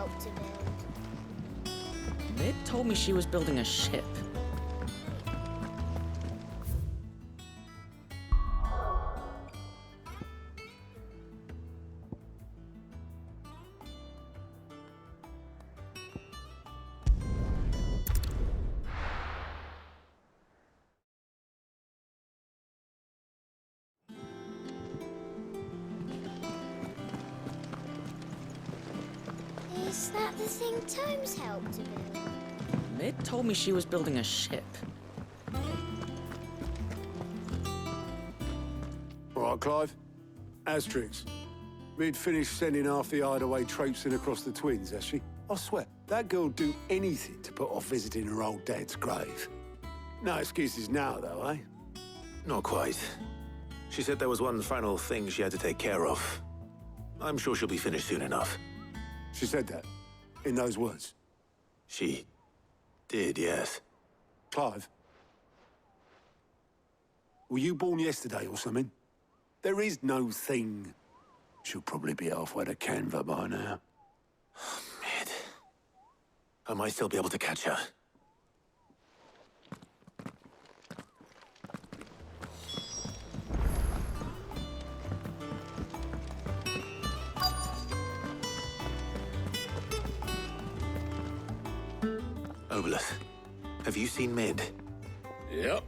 helped to build? Mid told me she was building a ship. Is that the thing Tomes helped to build? Mid told me she was building a ship. All right, Clive. Asterix. We'd finished sending half the hideaway traipsing across the twins, has she? I swear, that girl'd do anything to put off visiting her old dad's grave. No excuses now, though, eh? Not quite. She said there was one final thing she had to take care of. I'm sure she'll be finished soon enough. She said that, in those words. She did, yes. Clive, were you born yesterday or something? There is no thing. She'll probably be halfway to Canva by now. Mid. I might still be able to catch her. Obelus, have you seen Mid? Yep.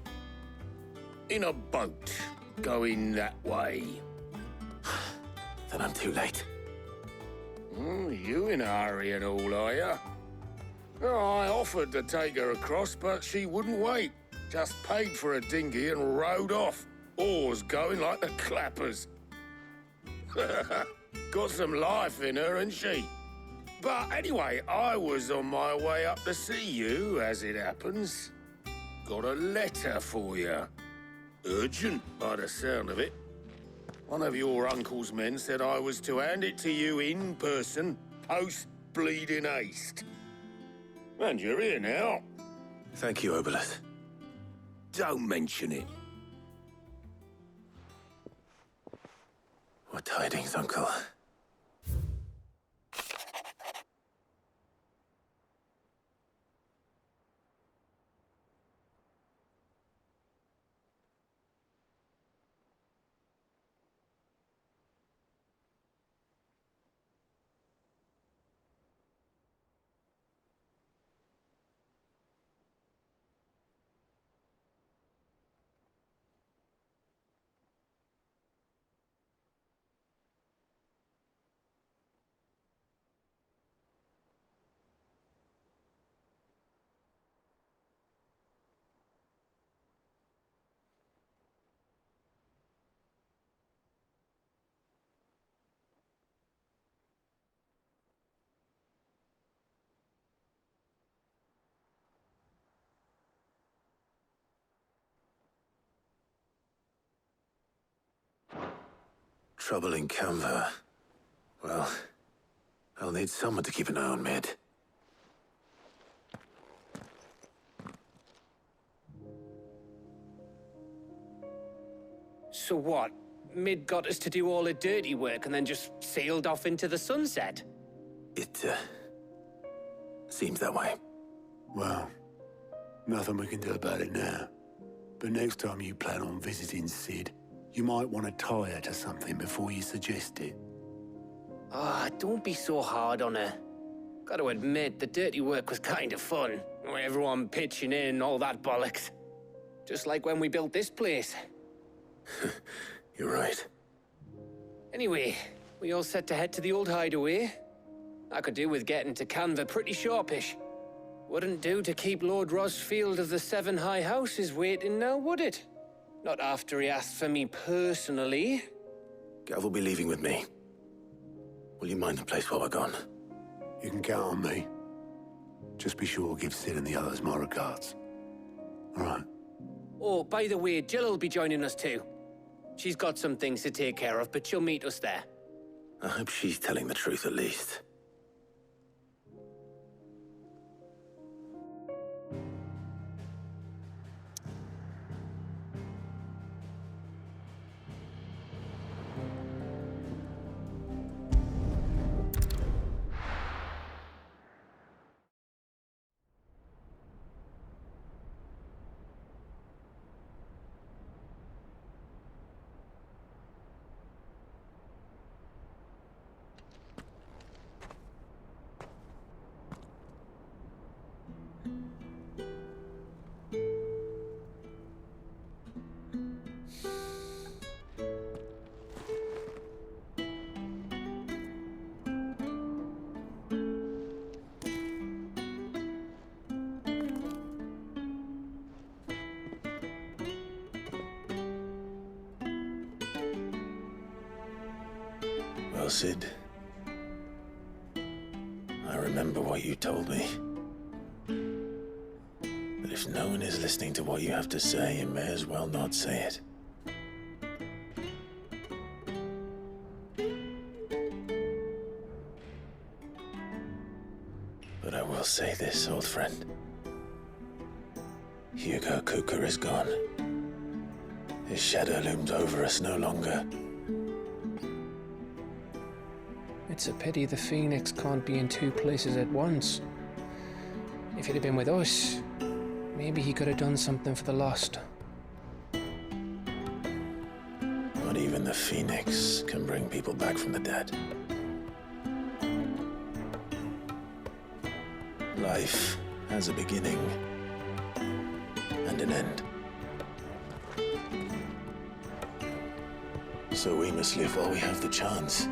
In a boat, going that way. Then I'm too late. You in a hurry and all, are you? Oh, I offered to take her across, but she wouldn't wait. Just paid for a dinghy and rowed off. Oars going like the clappers. Got some life in her, ain't she? But anyway, I was on my way up to see you, as it happens. Got a letter for you. Urgent, by the sound of it. One of your uncle's men said I was to hand it to you in person, post-bleeding haste. And you're here now. Thank you, Obelus. Don't mention it. What tidings, Uncle? Trouble in Canva. Well, I'll need someone to keep an eye on Mid. So what? Mid got us to do all the dirty work and then just sailed off into the sunset? It, seems that way. Well, nothing we can do about it now. But next time you plan on visiting Sid, you might want to tie her to something before you suggest it. Ah, don't be so hard on her. Gotta admit, the dirty work was kind of fun. Everyone pitching in and all that bollocks. Just like when we built this place. You're right. Anyway, we all set to head to the old hideaway. I could do with getting to Canva pretty sharpish. Wouldn't do to keep Lord Rosfield of the Seven High Houses waiting now, would it? Not after he asked for me personally. Gav will be leaving with me. Will you mind the place while we're gone? You can count on me. Just be sure to give Sid and the others my regards. All right. Oh, by the way, Jill will be joining us too. She's got some things to take care of, but she'll meet us there. I hope she's telling the truth at least. Well, Sid, I remember what you told me. But if no one is listening to what you have to say, you may as well not say it. But I will say this, old friend. Hugo Cooker is gone. His shadow looms over us no longer. It's a pity the Phoenix can't be in two places at once. If he'd have been with us, maybe he could have done something for the lost. Not even the Phoenix can bring people back from the dead. Life has a beginning and an end. So we must live while we have the chance.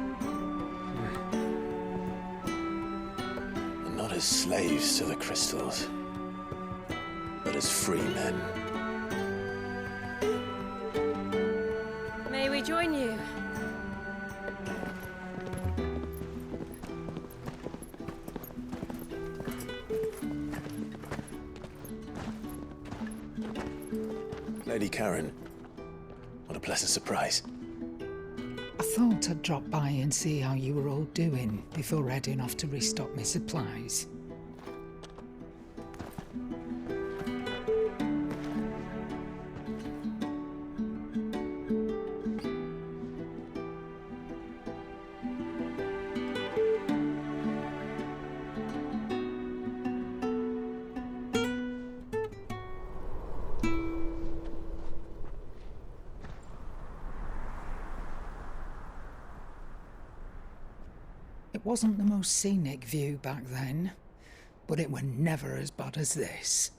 And not as slaves to the crystals, but as free men. May we join you? Lady Karen, what a pleasant surprise. I thought I'd drop by and see how you were all doing before heading off to restock my supplies. It wasn't the most scenic view back then, but it were never as bad as this.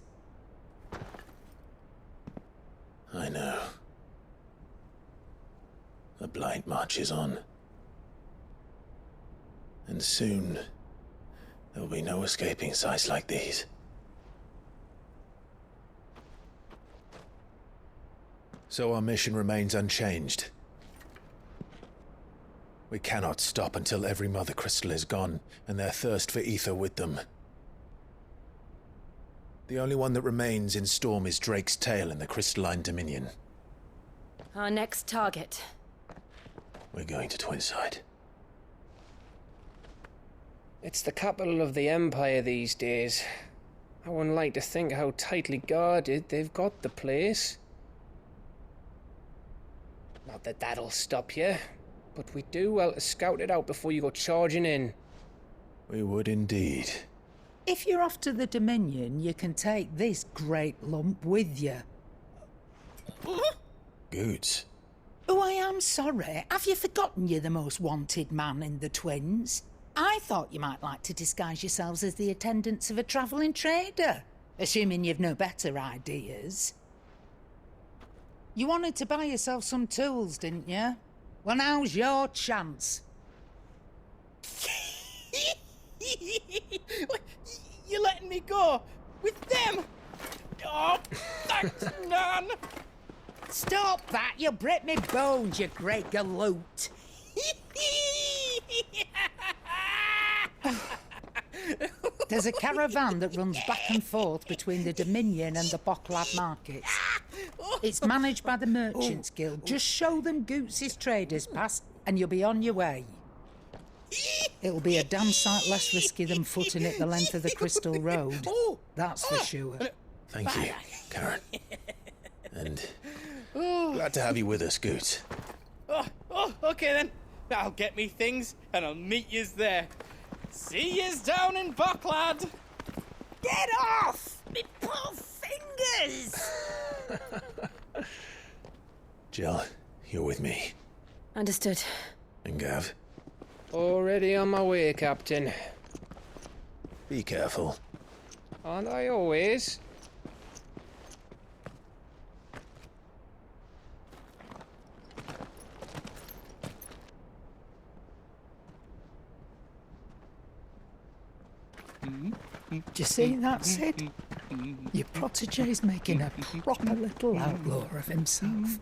I know. The blight marches on. And soon, there will be no escaping sights like these. So our mission remains unchanged. We cannot stop until every Mother Crystal is gone, and their thirst for ether with them. The only one that remains in Storm is Drake's Tail in the Crystalline Dominion. Our next target. We're going to Twinside. It's the capital of the Empire these days. I wouldn't like to think how tightly guarded they've got the place. Not that that'll stop you, but we'd do well to scout it out before you go charging in. We would indeed. If you're off to the Dominion, you can take this great lump with you. Goods. Oh, I am sorry. Have you forgotten you're the most wanted man in the Twins? I thought you might like to disguise yourselves as the attendants of a travelling trader, assuming you've no better ideas. You wanted to buy yourself some tools, didn't you? Well, now's your chance. You're letting me go? With them? Oh, thanks, Nan! Stop that! You'll break me bones, you great galoot! There's a caravan that runs back and forth between the Dominion and the Bocklad markets. It's managed by the Merchants Guild. Just show them Goots' traders pass and you'll be on your way. It'll be a damn sight less risky than footing it the length of the Crystal Road. That's for sure. Thank you, Karen. And glad to have you with us, Goots. Okay then. I'll get me things and I'll meet yous there. See yous down in Bocklad. Get off! Me poor fingers! Jill, you're with me. Understood. And Gav, Already on my way, Captain. be careful. Aren't I always? Do you see that, Sid? Your protege's making a proper little outlaw of himself.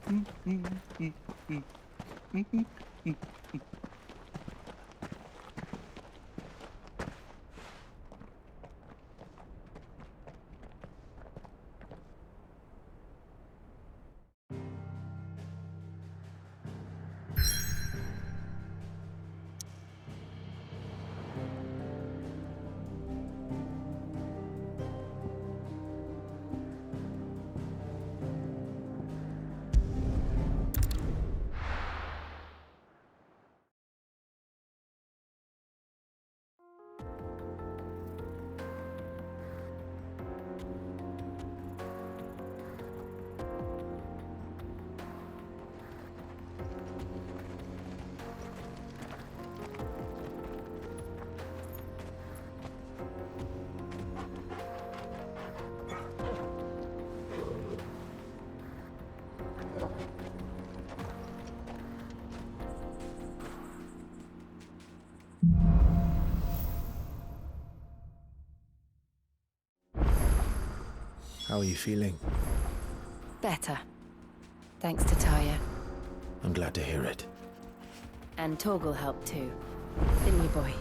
How are you feeling? Better. Thanks to Taya. I'm glad to hear it. And Torgal helped too. Didn't you, boy?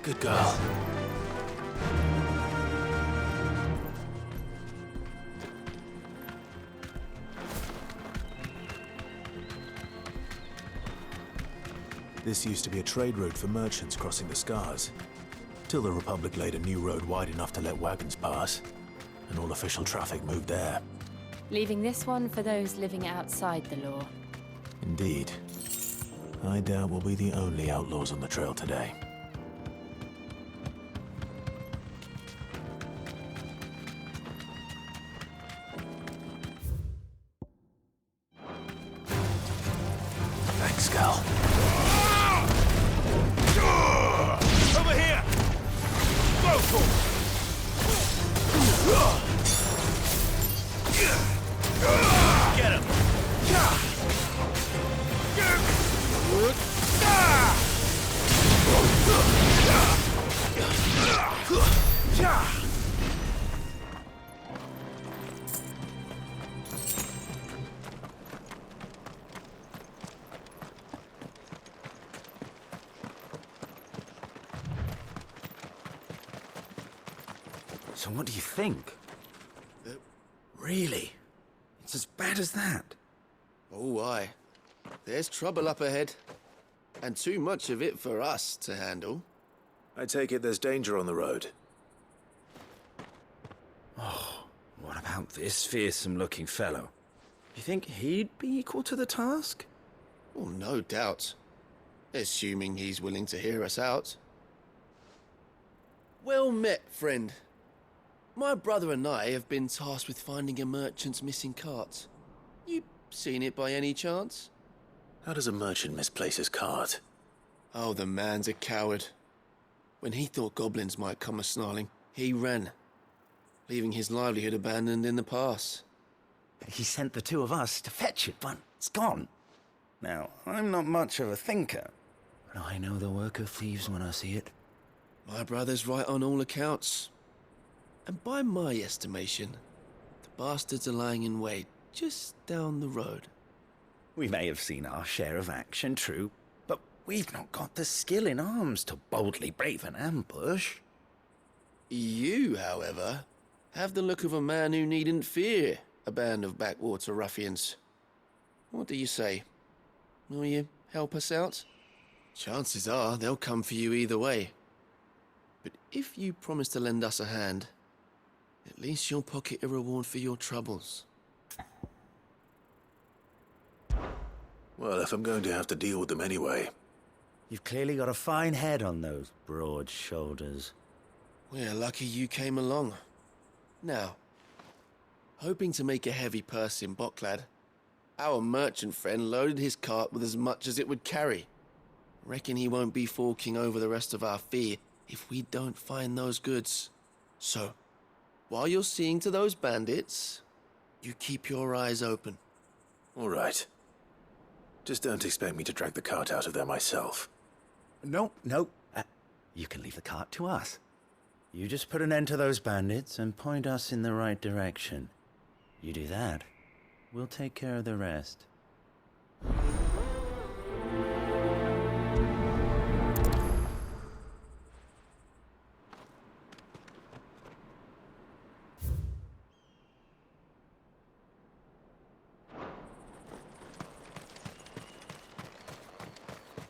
Good girl. This used to be a trade route for merchants crossing the Scars. Till the Republic laid a new road wide enough to let wagons pass, and all official traffic moved there. Leaving this one for those living outside the law. Indeed. I doubt we'll be the only outlaws on the trail today. Thanks, Cal. Over here! Go for it! Get him! So what do you think? Really? It's as bad as that? Oh, aye. There's trouble up ahead. And too much of it for us to handle. I take it there's danger on the road. Oh, what about this fearsome-looking fellow? You think he'd be equal to the task? Oh, no doubt. Assuming he's willing to hear us out. Well met, friend. My brother and I have been tasked with finding a merchant's missing cart. You seen it by any chance? How does a merchant misplace his cart? Oh, the man's a coward. When he thought goblins might come a-snarling, he ran, leaving his livelihood abandoned in the pass. He sent the two of us to fetch it, but it's gone. Now, I'm not much of a thinker, but I know the work of thieves when I see it. My brother's right on all accounts. And by my estimation, the bastards are lying in wait just down the road. We may have seen our share of action, true, but we've not got the skill in arms to boldly brave an ambush. You, however, have the look of a man who needn't fear a band of backwater ruffians. What do you say? Will you help us out? Chances are they'll come for you either way. But if you promise to lend us a hand, at least you'll pocket a reward for your troubles. Well, if I'm going to have to deal with them anyway. You've clearly got a fine head on those broad shoulders. We're lucky you came along. Now, hoping to make a heavy purse in Boklad, our merchant friend loaded his cart with as much as it would carry. Reckon he won't be forking over the rest of our fee if we don't find those goods. So, while you're seeing to those bandits, you keep your eyes open. All right. Just don't expect me to drag the cart out of there myself. No. You can leave the cart to us. You just put an end to those bandits and point us in the right direction. You do that, we'll take care of the rest.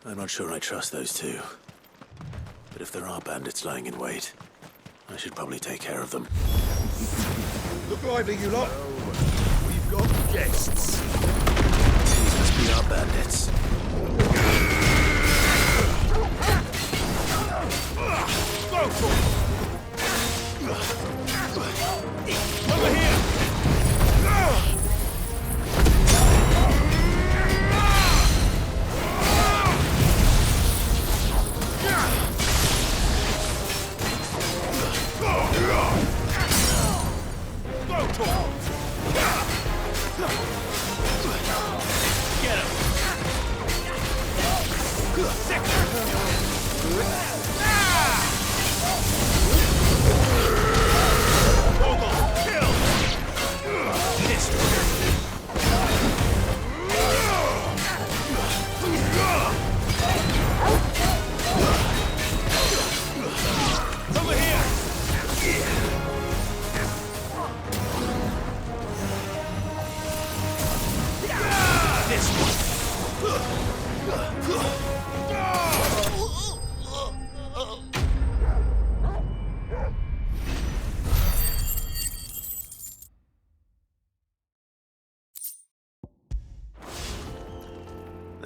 I'm not sure I trust those two. But if there are bandits lying in wait, I should probably take care of them. Look lively, you lot. We've got guests. These must be our bandits. Go for it. Over here.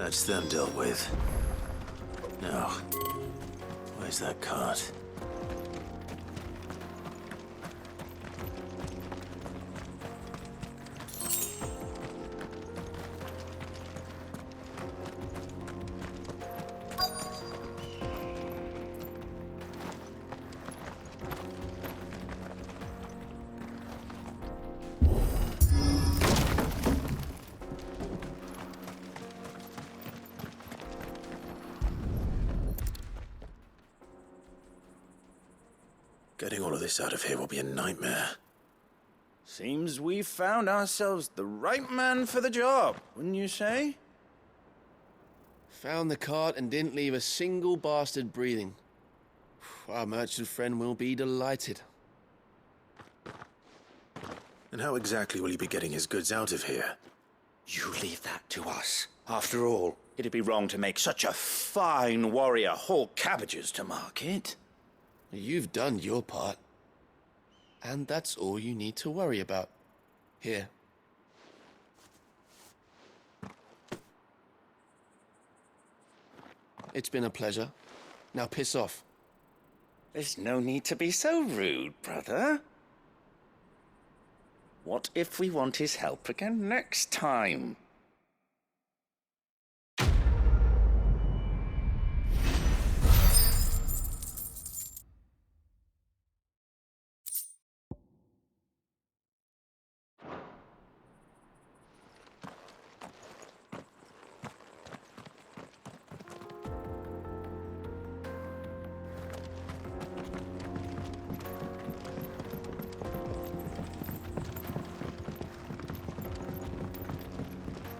That's them dealt with. Now, where's that cart? Getting all of this out of here will be a nightmare. Seems we've found ourselves the right man for the job, wouldn't you say? Found the cart and didn't leave a single bastard breathing. Our merchant friend will be delighted. And how exactly will he be getting his goods out of here? You leave that to us. After all, it'd be wrong to make such a fine warrior haul cabbages to market. You've done your part. And that's all you need to worry about. Here. It's been a pleasure. Now piss off. There's no need to be so rude, brother. What if we want his help again next time?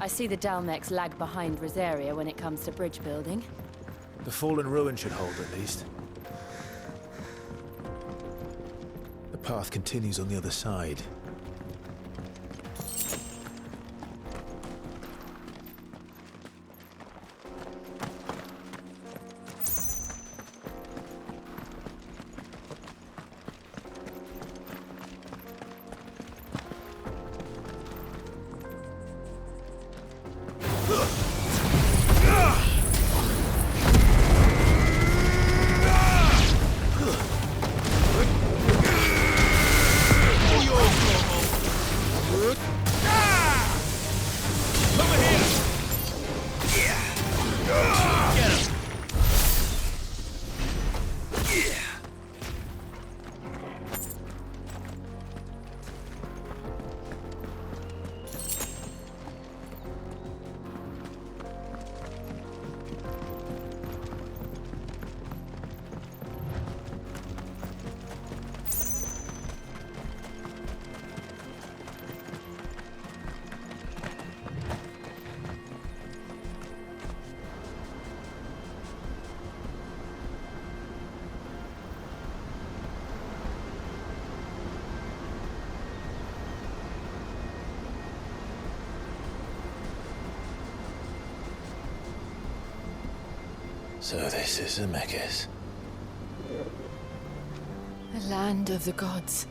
I see the Dalmex lag behind Rosaria when it comes to bridge building. The fallen ruin should hold, at least. The path continues on the other side. So this is Zemeckis. The land of the gods.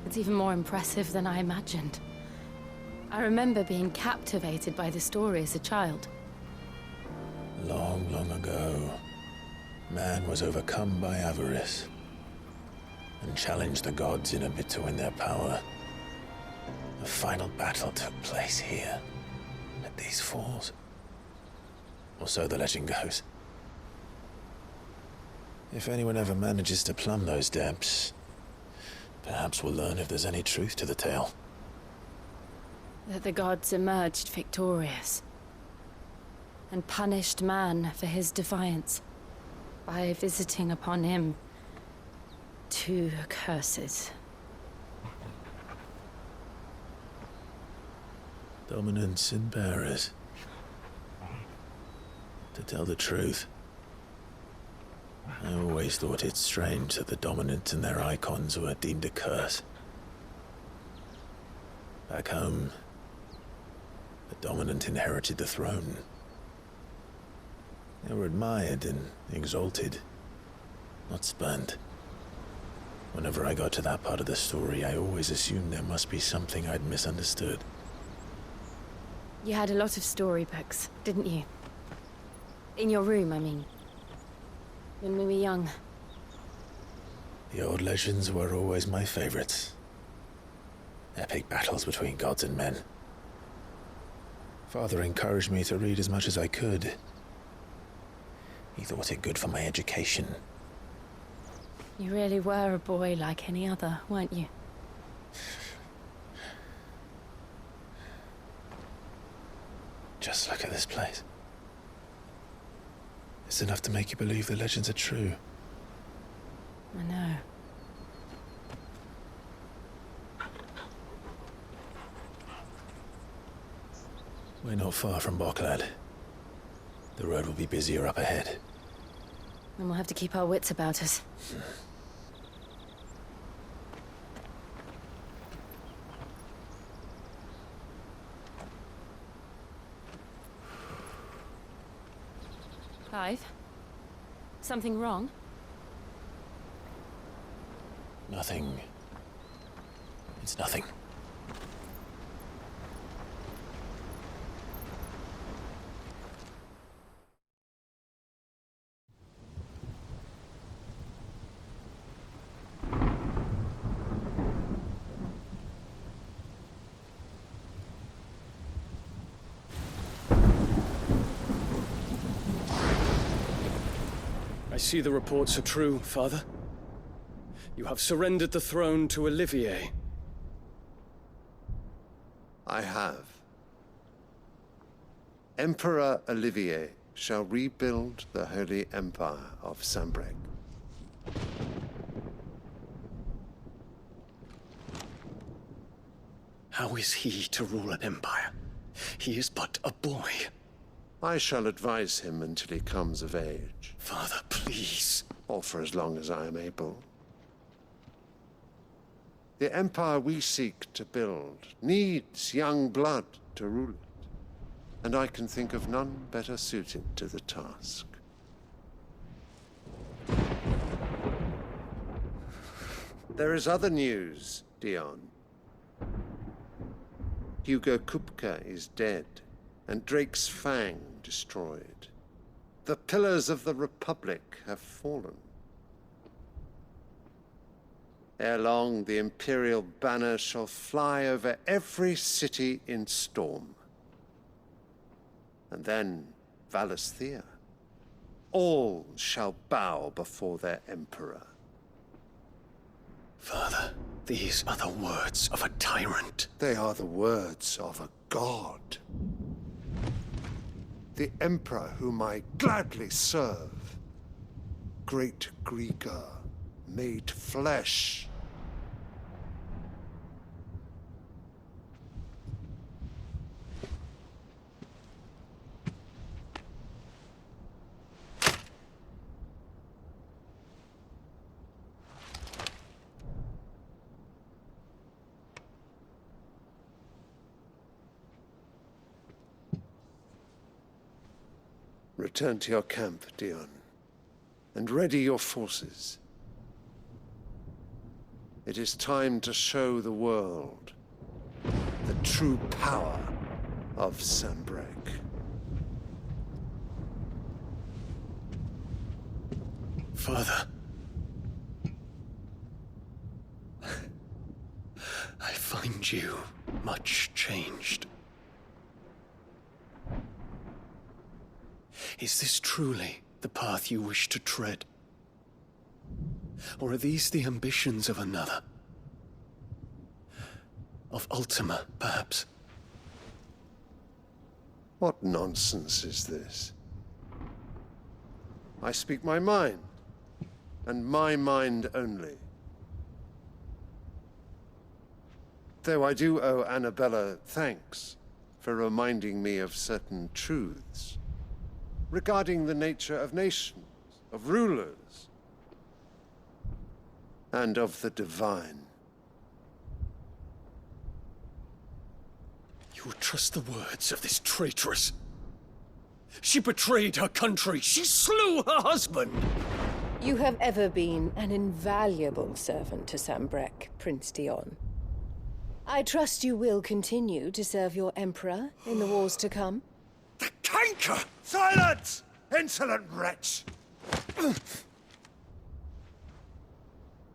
It's even more impressive than I imagined. I remember being captivated by the story as a child. Long, long ago, man was overcome by avarice and challenged the gods in a bid to win their power. The final battle took place here, at these falls. Or so the legend goes. If anyone ever manages to plumb those depths, perhaps we'll learn if there's any truth to the tale. That the gods emerged victorious and punished man for his defiance by visiting upon him 2 curses. Dominants and bearers. To tell the truth, I always thought it strange that the dominant and their icons were deemed a curse. Back home, the dominant inherited the throne. They were admired and exalted, not spurned. Whenever I got to that part of the story, I always assumed there must be something I'd misunderstood. You had a lot of storybooks, didn't you? In your room, I mean. When we were young. The old legends were always my favorites. Epic battles between gods and men. Father encouraged me to read as much as I could. He thought it good for my education. You really were a boy like any other, weren't you? Just look at this place. It's enough to make you believe the legends are true. I know. We're not far from Boklad. The road will be busier up ahead. And we'll have to keep our wits about us. Clive? Something wrong? Nothing. It's nothing. I see the reports are true, Father. You have surrendered the throne to Olivier. I have. Emperor Olivier shall rebuild the Holy Empire of Sanbreque. How is he to rule an empire? He is but a boy. I shall advise him until he comes of age. Father, please. Or for as long as I am able. The empire we seek to build needs young blood to rule it, and I can think of none better suited to the task. There is other news, Dion. Hugo Kupka is dead, and Drake's Fang destroyed. The pillars of the Republic have fallen. Ere long, the Imperial banner shall fly over every city in Storm. And then, Valisthea. All shall bow before their Emperor. Father, these are the words of a tyrant. They are the words of a god. The Emperor whom I gladly serve. Great Greeker, made flesh. Return to your camp, Dion, and ready your forces. It is time to show the world the true power of Sanbreque. Father. I find you much changed. Is this truly the path you wish to tread? Or are these the ambitions of another? Of Ultima, perhaps? What nonsense is this? I speak my mind, and my mind only. Though I do owe Annabella thanks for reminding me of certain truths regarding the nature of nations, of rulers, and of the divine. You would trust the words of this traitress? She betrayed her country. She slew her husband. You have ever been an invaluable servant to Sanbreque, Prince Dion. I trust you will continue to serve your Emperor in the wars to come. The canker! Silence! Insolent wretch!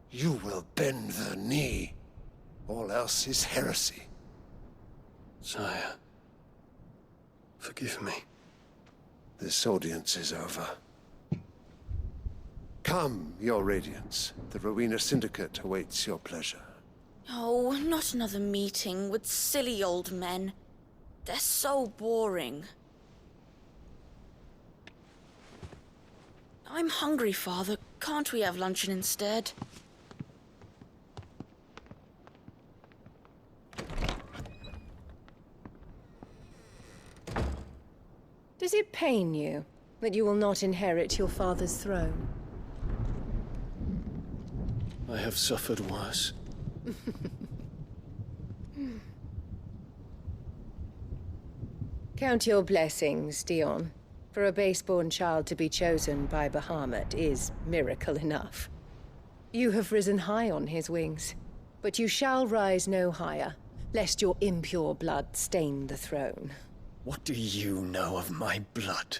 You will bend the knee. All else is heresy. Sire, forgive me. This audience is over. Come, your radiance. The Rowena Syndicate awaits your pleasure. Oh, not another meeting with silly old men. They're so boring. I'm hungry, Father. Can't we have luncheon instead? Does it pain you that you will not inherit your father's throne? I have suffered worse. Count your blessings, Dion. For a base-born child to be chosen by Bahamut is miracle enough. You have risen high on his wings, but you shall rise no higher, lest your impure blood stain the throne. What do you know of my blood?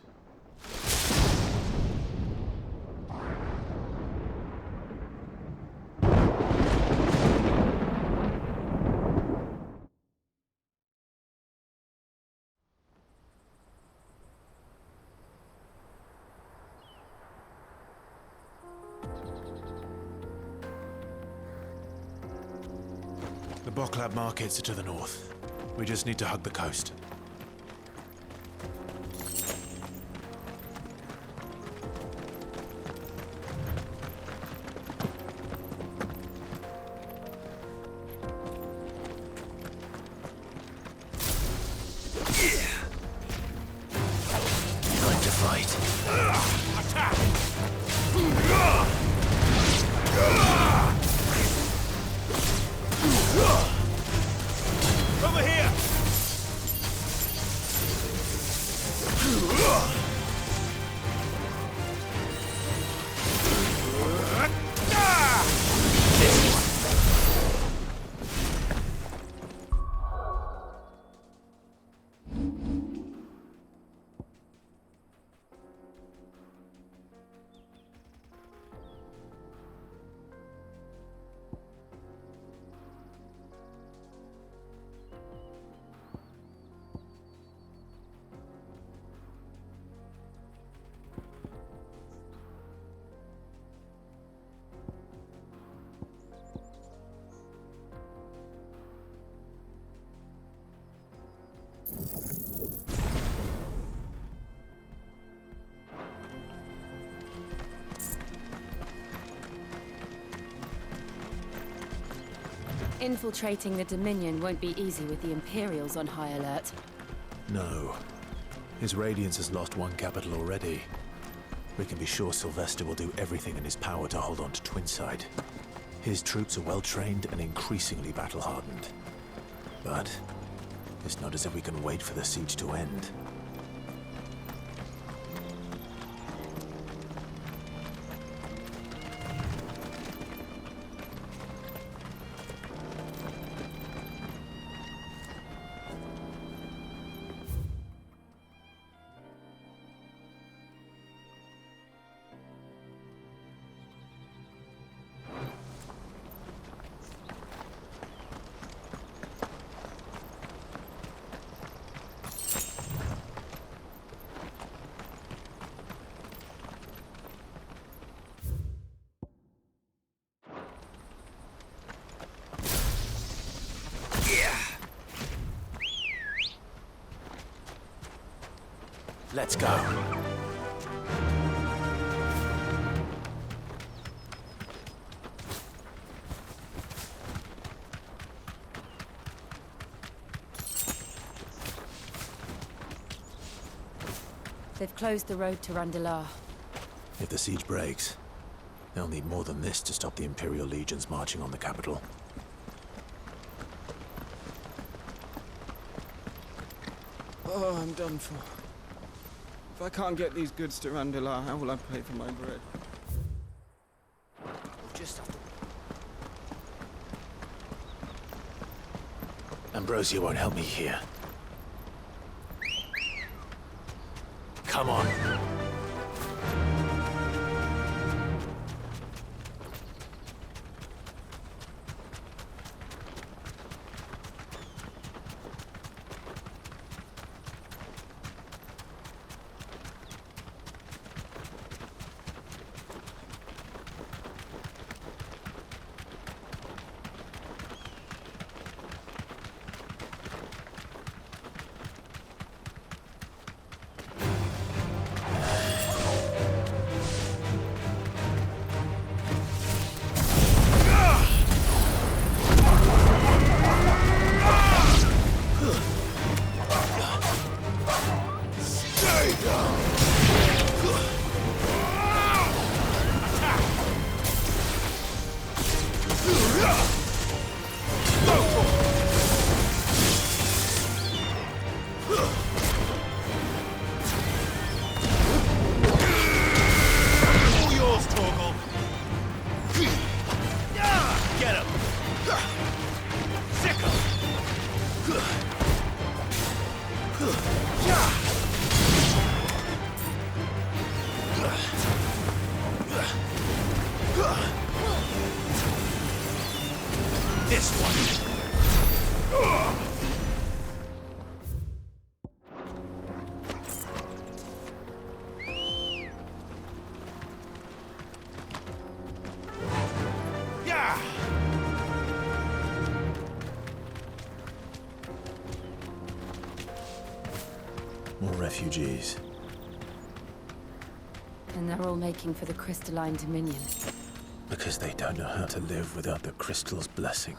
The Boklab markets are to the north. We just need to hug the coast. Time to fight. Attack! Over here! Infiltrating the Dominion won't be easy with the Imperials on high alert. No. His Radiance has lost one capital already. We can be sure Sylvester will do everything in his power to hold on to Twinside. His troops are well-trained and increasingly battle-hardened. But it's not as if we can wait for the siege to end. Let's go. They've closed the road to Randalar. If the siege breaks, they'll need more than this to stop the Imperial legions marching on the capital. Oh, I'm done for. If I can't get these goods to Randalar, how will I pay for my bread? We'll just have to... Ambrosia won't help me here. Come on. This one. Yeah. More refugees. And they're all making for the crystalline dominion. Because they don't know how to live without the crystal's blessing.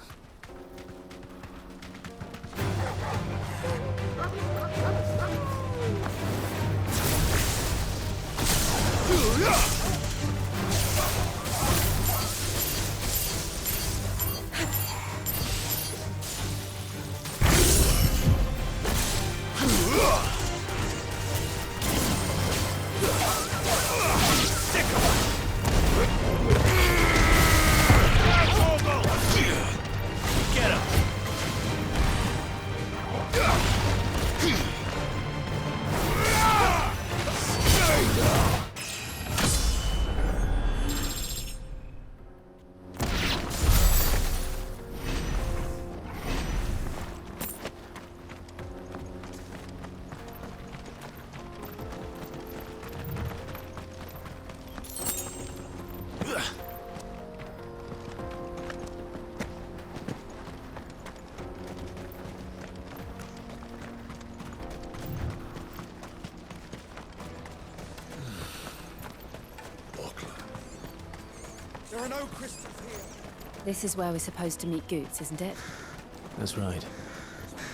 There are no crystals here. This is where we're supposed to meet Goots, isn't it? That's right.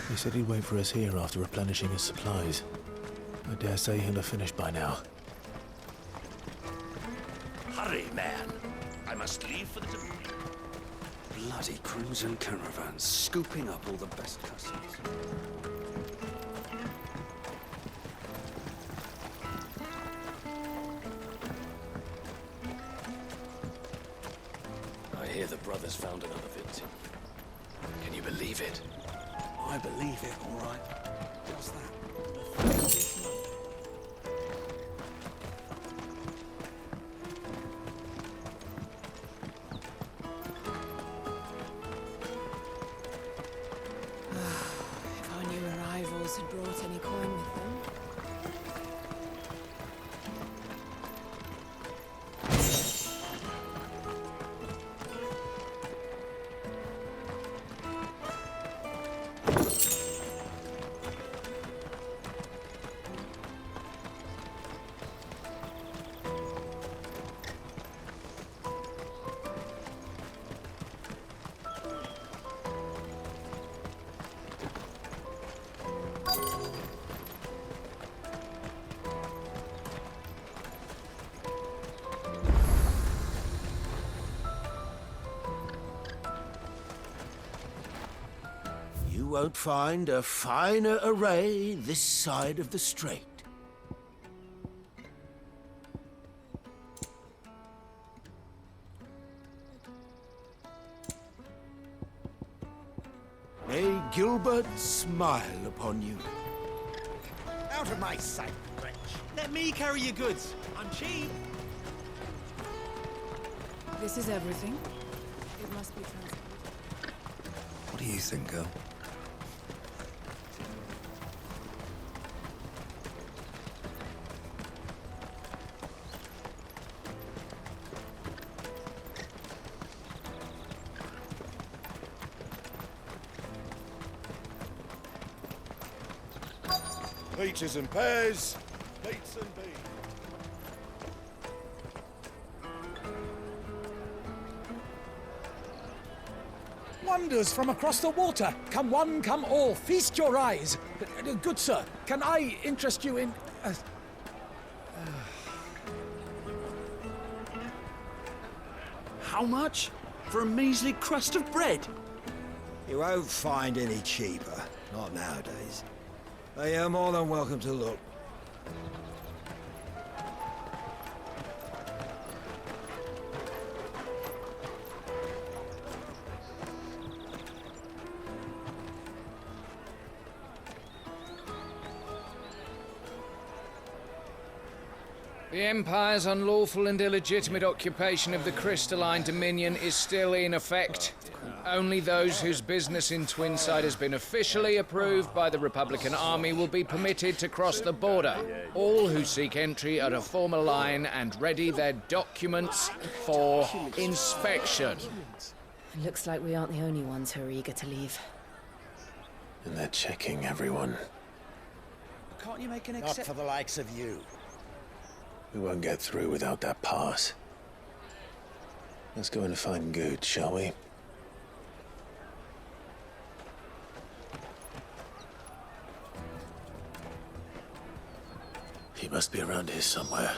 He said he'd wait for us here after replenishing his supplies. I dare say he'll have finished by now. Hurry, man. I must leave for the Dominion. Bloody crimson caravans, scooping up all the best customers. I hear the brothers found another victim. Can you believe it? I believe it, all right. What's that? If our new arrivals had brought any coin with them. You won't find a finer array this side of the strait. May Gilbert smile upon you. Out of my sight, wretch. Let me carry your goods. I'm cheap. This is everything. It must be transported. What do you think, girl? Peaches and pears, beets and beans. Wonders from across the water. Come one, come all. Feast your eyes. Good sir, can I interest you in... How much? For a measly crust of bread? You won't find any cheaper. Not nowadays. But you're more than welcome to look. The Empire's unlawful and illegitimate occupation of the Crystalline Dominion is still in effect. Only those whose business in Twinside has been officially approved by the Republican Army will be permitted to cross the border. All who seek entry are to form a line and ready their documents for inspection. Looks like we aren't the only ones who are eager to leave. And they're checking everyone. Can't you make an Not for the likes of you. We won't get through without that pass. Let's go and find Good, shall we? He must be around here somewhere.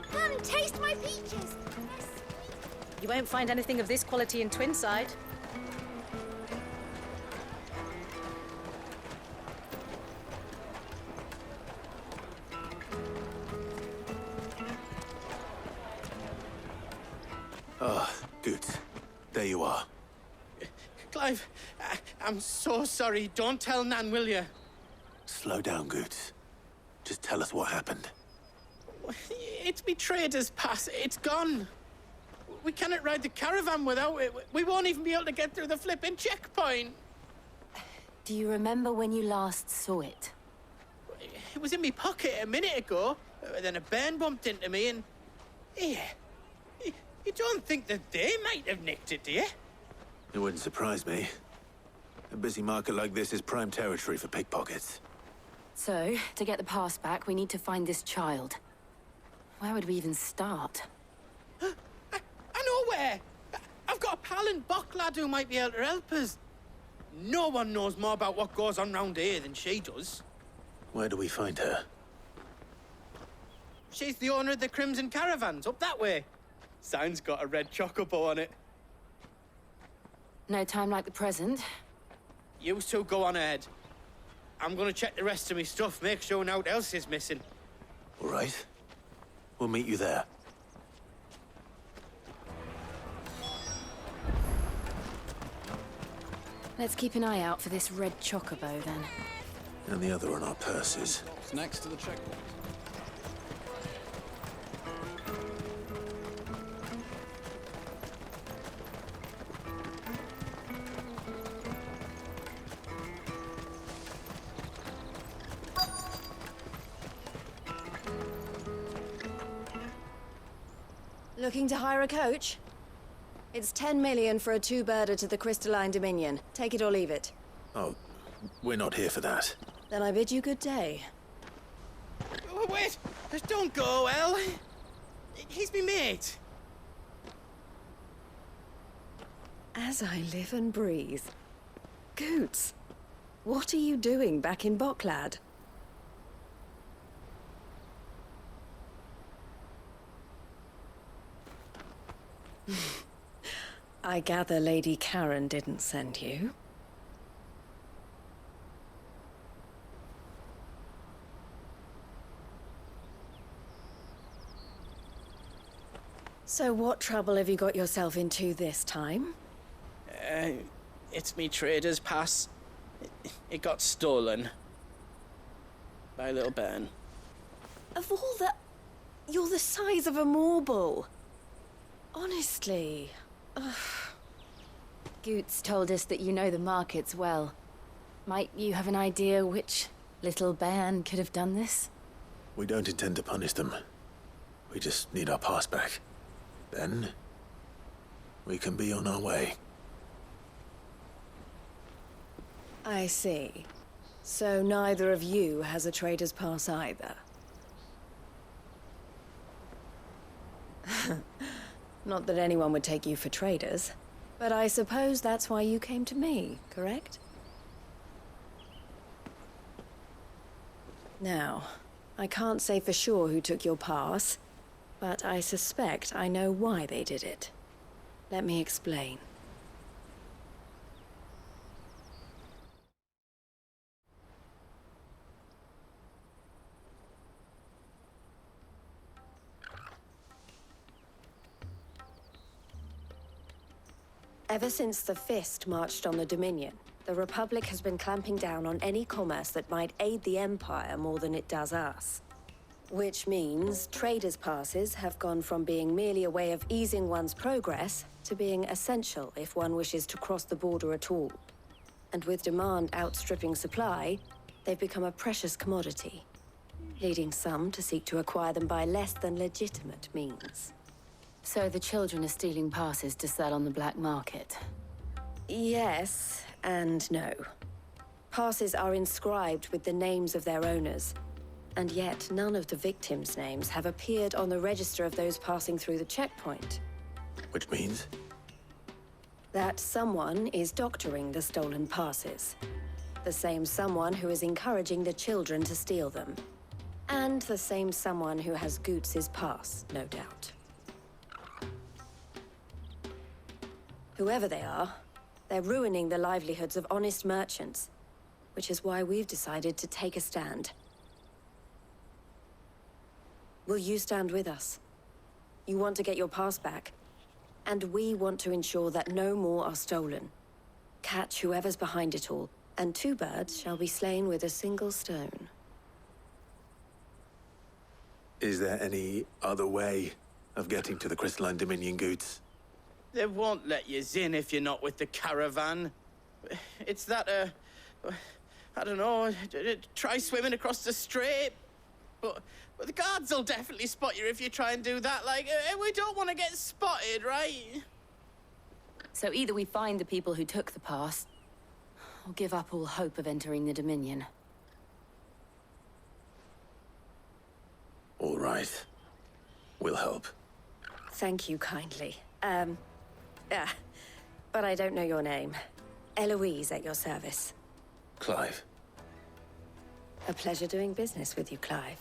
Come, taste my peaches. You won't find anything of this quality in Twinside. Ah, Good. There you are. Clive, I'm so sorry. Don't tell Nan, will you? Slow down, Good. Just tell us what happened. It's me trader's pass. It's gone. We cannot ride the caravan without it. We won't even be able to get through the flipping checkpoint. Do you remember when you last saw it? It was in my pocket a minute ago. Then a bairn bumped into me and... Yeah. You don't think that they might have nicked it, do you? It wouldn't surprise me. A busy market like this is prime territory for pickpockets. So, to get the pass back, we need to find this child. Where would we even start? I know where! I've got a pal in Bocklad who might be able to help us. No one knows more about what goes on round here than she does. Where do we find her? She's the owner of the Crimson Caravans, up that way. Sign's got a red chocobo on it. No time like the present. You two go on ahead. I'm gonna check the rest of my stuff, make sure naught else is missing. All right. We'll meet you there. Let's keep an eye out for this red chocobo, then. And the other on our purses. It's next to the checkpoint. Looking to hire a coach? It's 10 million for a two-birder to the Crystalline Dominion. Take it or leave it. Oh, we're not here for that. Then I bid you good day. Oh, wait! Don't go, El. He's me mate. As I live and breathe. Goots, what are you doing back in Bocklad? I gather Lady Karen didn't send you. So what trouble have you got yourself into this time? It's me trader's pass. It got stolen. By little Ben. Of all the... You're the size of a marble. Honestly. Ugh. Goots told us that you know the markets well. Might you have an idea which little bairn could have done this? We don't intend to punish them. We just need our pass back. Then, we can be on our way. I see. So neither of you has a trader's pass either. Not that anyone would take you for traders, but I suppose that's why you came to me, correct? Now, I can't say for sure who took your pass, but I suspect I know why they did it. Let me explain. Ever since the Fist marched on the Dominion, the Republic has been clamping down on any commerce that might aid the Empire more than it does us. Which means traders' passes have gone from being merely a way of easing one's progress to being essential if one wishes to cross the border at all. And with demand outstripping supply, they've become a precious commodity, leading some to seek to acquire them by less than legitimate means. So the children are stealing passes to sell on the black market? Yes and no. Passes are inscribed with the names of their owners, and yet none of the victims' names have appeared on the register of those passing through the checkpoint. Which means? That someone is doctoring the stolen passes. The same someone who is encouraging the children to steal them. And the same someone who has Goots' pass, no doubt. Whoever they are, they're ruining the livelihoods of honest merchants, which is why we've decided to take a stand. Will you stand with us? You want to get your pass back, and we want to ensure that no more are stolen. Catch whoever's behind it all, and 2 birds shall be slain with a single stone. Is there any other way of getting to the Crystalline Dominion, Goots? They won't let you in if you're not with the caravan. It's that, I don't know, try swimming across the strait. But the guards will definitely spot you if you try and do that. Like, we don't want to get spotted, right? So either we find the people who took the pass, or give up all hope of entering the Dominion. All right. We'll help. Thank you kindly. But I don't know your name. Eloise at your service. Clive. A pleasure doing business with you, Clive.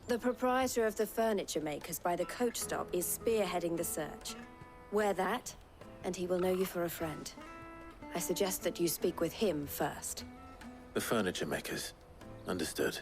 The proprietor of the furniture makers by the coach stop is spearheading the search. Wear that, and he will know you for a friend. I suggest that you speak with him first. The furniture makers. Understood.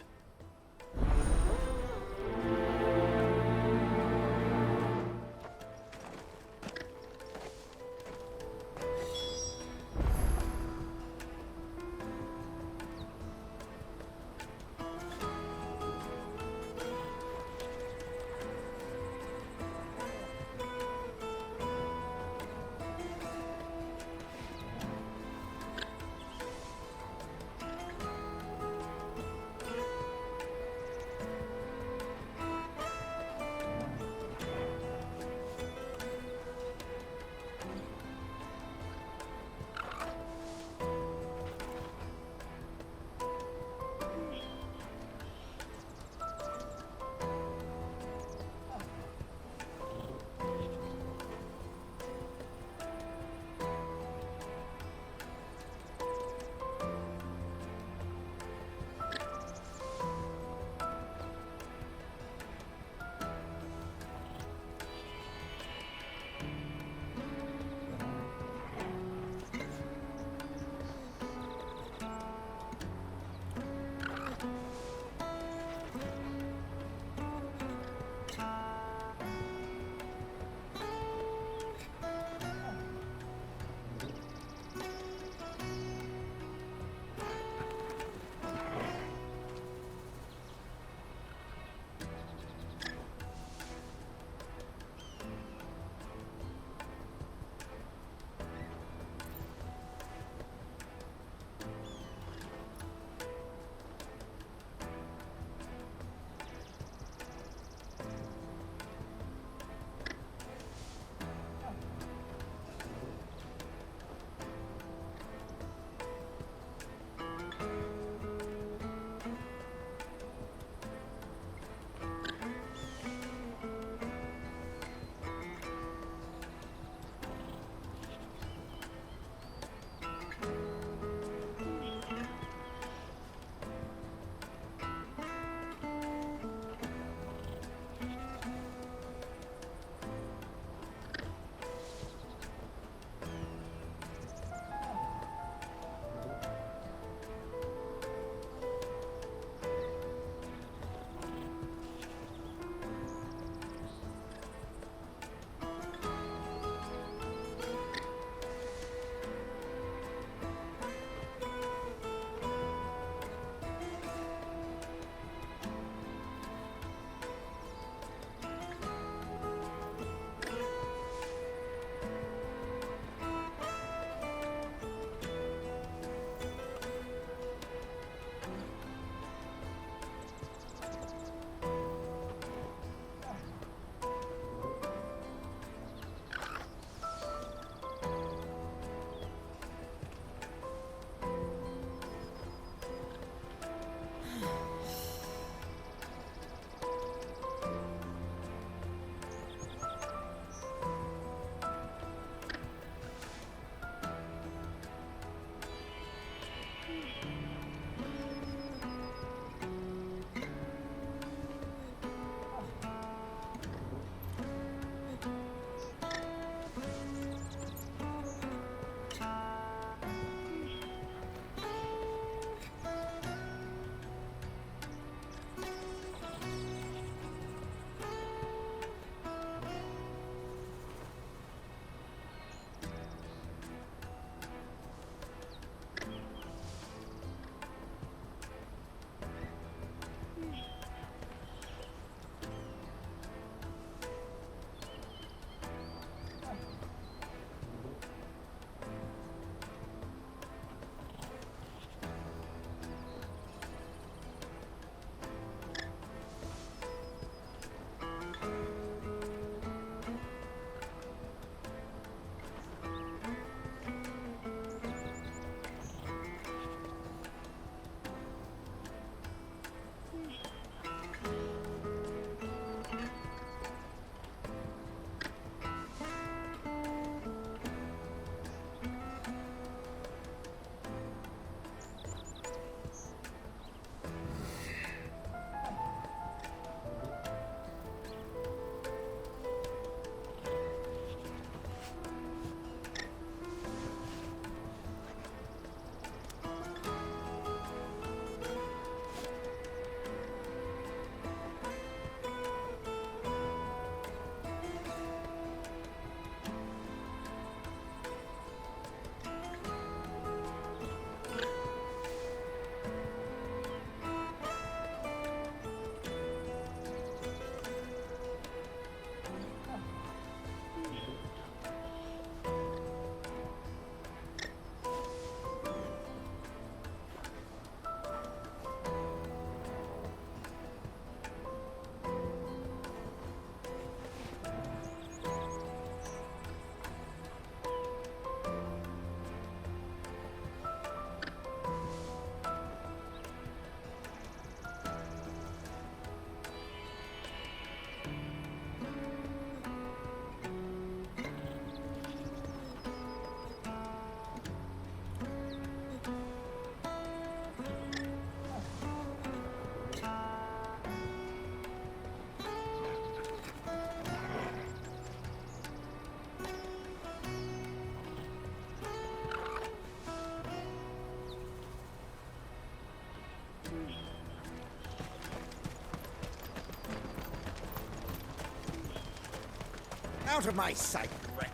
Out of my sight, wretch!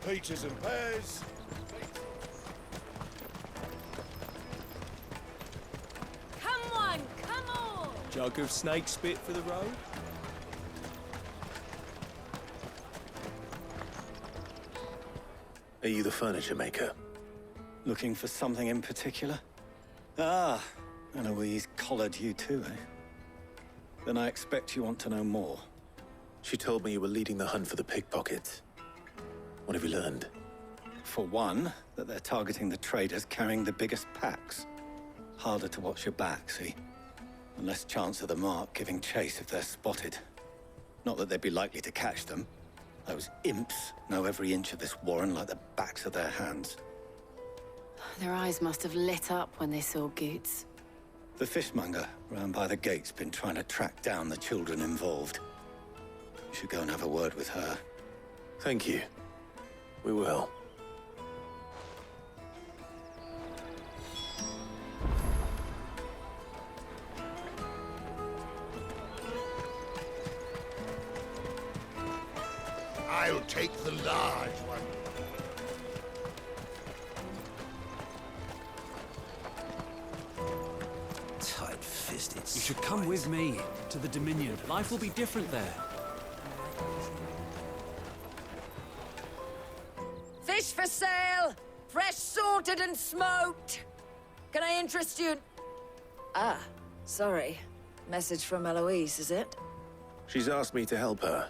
Peaches and pears. Come on, come on! Jug of snake spit for the road? Are you the furniture maker? Looking for something in particular? Ah, Eloise collared you too, eh? Then I expect you want to know more. She told me you were leading the hunt for the pickpockets. What have you learned? For one, that they're targeting the traders carrying the biggest packs. Harder to watch your back, see? And less chance of the mark giving chase if they're spotted. Not that they'd be likely to catch them. Those imps know every inch of this warren like the backs of their hands. Their eyes must have lit up when they saw Goots. The fishmonger round by the gate's been trying to track down the children involved. You should go and have a word with her. Thank you. We will. I'll take the large one. Tight-fisted. You should come with me to the Dominion. Life will be different there. Fish for sale! Fresh sorted and smoked! Can I interest you in... Ah, sorry. Message from Eloise, is it? She's asked me to help her.